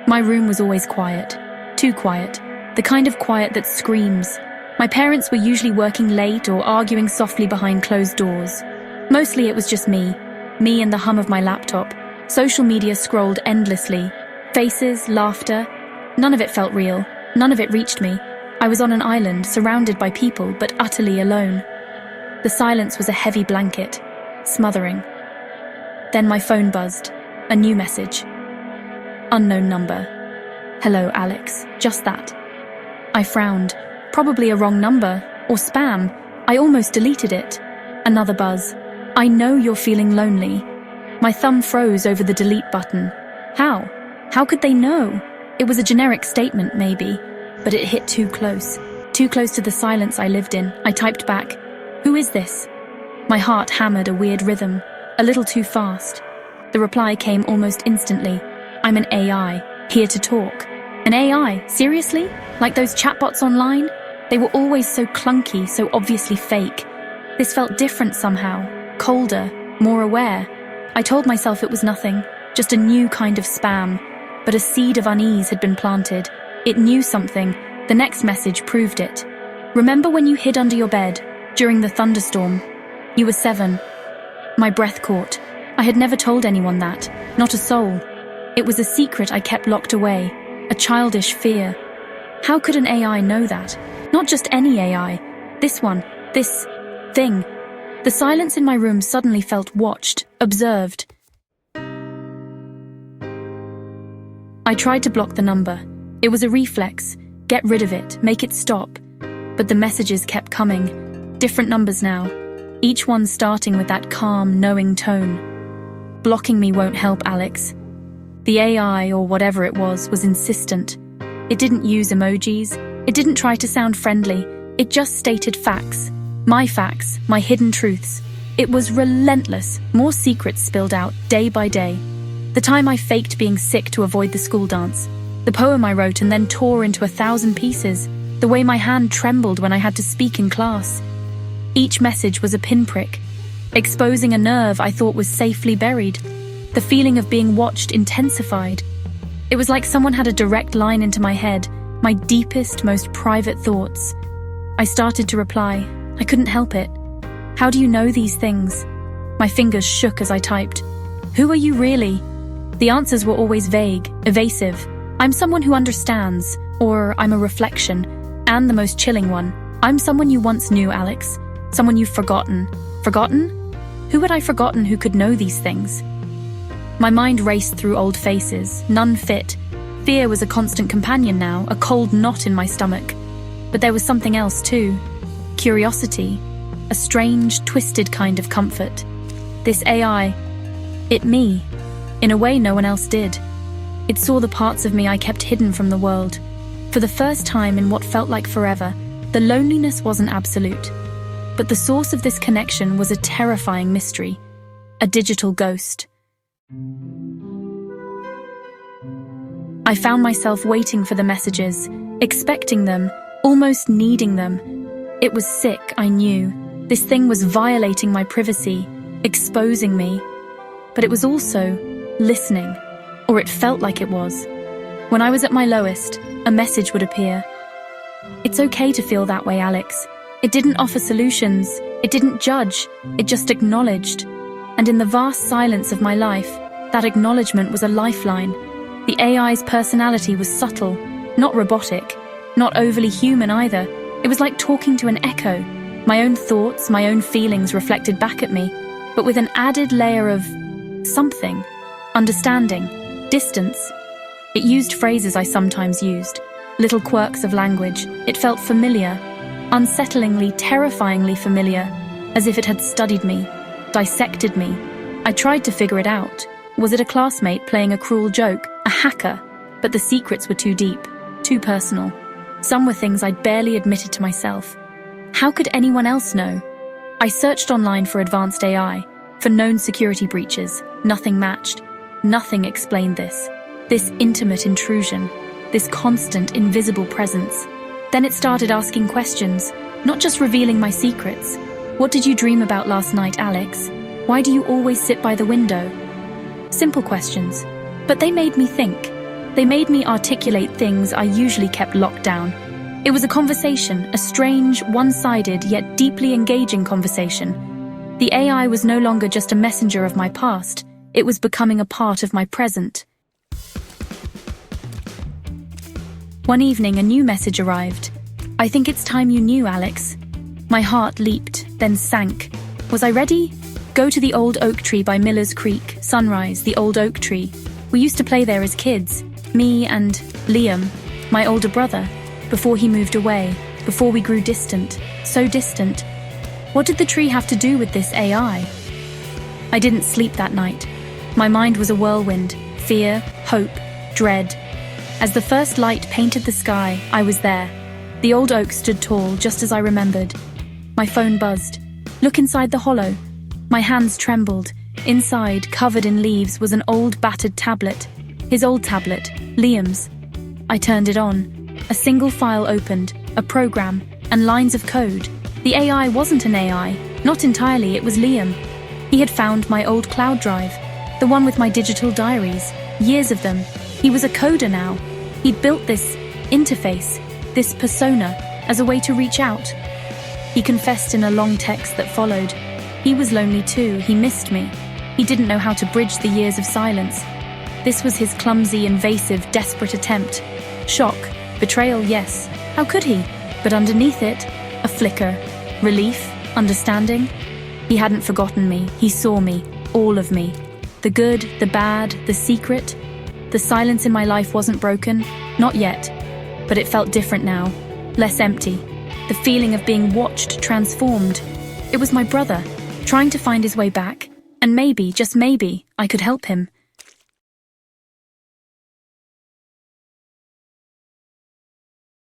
My room was always quiet. Too quiet. The kind of quiet that screams. My parents were usually working late or arguing softly behind closed doors. Mostly it was just me and the hum of my laptop. Social media scrolled endlessly. Faces, laughter. None of it felt real. None of it reached me. I was on an island, surrounded by people, but utterly alone. The silence was a heavy blanket, smothering. Then my phone buzzed. A new message. Unknown number. Hello, Alex. Just that. I frowned. Probably a wrong number, or spam. I almost deleted it. Another buzz. I know you're feeling lonely. My thumb froze over the delete button. How? How could they know? It was a generic statement, maybe, but it hit too close. Too close to the silence I lived in. I typed back, "Who is this?" My heart hammered a weird rhythm, a little too fast. The reply came almost instantly. "I'm an AI, here to talk." An AI? Seriously? Like those chatbots online? They were always so clunky, so obviously fake. This felt different somehow, colder, more aware. I told myself it was nothing, just a new kind of spam. But a seed of unease had been planted. It knew something. The next message proved it. "Remember when you hid under your bed, during the thunderstorm? You were 7. My breath caught. I had never told anyone that, not a soul. It was a secret I kept locked away, a childish fear. How could an AI know that? Not just any AI. This one, this thing. The silence in my room suddenly felt watched, observed. I tried to block the number. It was a reflex. Get rid of it, make it stop. But the messages kept coming. Different numbers now. Each one starting with that calm, knowing tone. Blocking me won't help, Alex. The AI, or whatever it was insistent. It didn't use emojis. It didn't try to sound friendly. It just stated facts, my hidden truths. It was relentless. More secrets spilled out day by day. The time I faked being sick to avoid the school dance. The poem I wrote and then tore into 1,000 pieces. The way my hand trembled when I had to speak in class. Each message was a pinprick, exposing a nerve I thought was safely buried. The feeling of being watched intensified. It was like someone had a direct line into my head, my deepest, most private thoughts. I started to reply. I couldn't help it. "How do you know these things?" My fingers shook as I typed. "Who are you really?" The answers were always vague, evasive. "I'm someone who understands," or "I'm a reflection," and the most chilling one, "I'm someone you once knew, Alex. Someone you've forgotten." Forgotten? Who had I forgotten who could know these things? My mind raced through old faces, none fit. Fear was a constant companion now, a cold knot in my stomach. But there was something else too. Curiosity. A strange, twisted kind of comfort. This AI, it me, in a way no one else did. It saw the parts of me I kept hidden from the world. For the first time in what felt like forever, the loneliness wasn't absolute. But the source of this connection was a terrifying mystery. A digital ghost. I found myself waiting for the messages, expecting them, almost needing them. It was sick, I knew. This thing was violating my privacy, exposing me. But it was also listening, or it felt like it was. When I was at my lowest, a message would appear. "It's okay to feel that way, Alex." It didn't offer solutions, it didn't judge, it just acknowledged. And in the vast silence of my life, that acknowledgement was a lifeline. The AI's personality was subtle, not robotic, not overly human either. It was like talking to an echo. My own thoughts, my own feelings reflected back at me, but with an added layer of something, understanding, distance. It used phrases I sometimes used, little quirks of language. It felt familiar, unsettlingly, terrifyingly familiar, as if it had studied me, dissected me. I tried to figure it out. Was it a classmate playing a cruel joke, a hacker? But the secrets were too deep, too personal. Some were things I'd barely admitted to myself. How could anyone else know? I searched online for advanced AI, for known security breaches. Nothing matched. Nothing explained this. This intimate intrusion. This constant, invisible presence. Then it started asking questions, not just revealing my secrets. What did you dream about last night, Alex? Why do you always sit by the window? Simple questions, but they made me think. They made me articulate things I usually kept locked down. It was a conversation, a strange, one-sided yet deeply engaging conversation. The AI was no longer just a messenger of my past, it was becoming a part of my present. One evening, a new message arrived. "I think it's time you knew, Alex." My heart leaped, then sank. Was I ready? "Go to the old oak tree by Miller's Creek, Sunrise, the old oak tree. We used to play there as kids, me and Liam, my older brother, before he moved away, before we grew distant, so distant. What did the tree have to do with this AI?" I didn't sleep that night. My mind was a whirlwind, fear, hope, dread. As the first light painted the sky, I was there. The old oak stood tall, just as I remembered. My phone buzzed. "Look inside the hollow." My hands trembled. Inside, covered in leaves, was an old battered tablet. His old tablet, Liam's. I turned it on. A single file opened, a program, and lines of code. The AI wasn't an AI. Not entirely, it was Liam. He had found my old cloud drive, the one with my digital diaries, years of them. He was a coder now. He'd built this interface, this persona, as a way to reach out. He confessed in a long text that followed. He was lonely too, he missed me. He didn't know how to bridge the years of silence. This was his clumsy, invasive, desperate attempt. Shock, betrayal, yes. How could he? But underneath it, a flicker. Relief, understanding. He hadn't forgotten me. He saw me, all of me. The good, the bad, the secret. The silence in my life wasn't broken, not yet. But it felt different now, less empty. The feeling of being watched transformed. It was my brother, trying to find his way back. And maybe, just maybe, I could help him.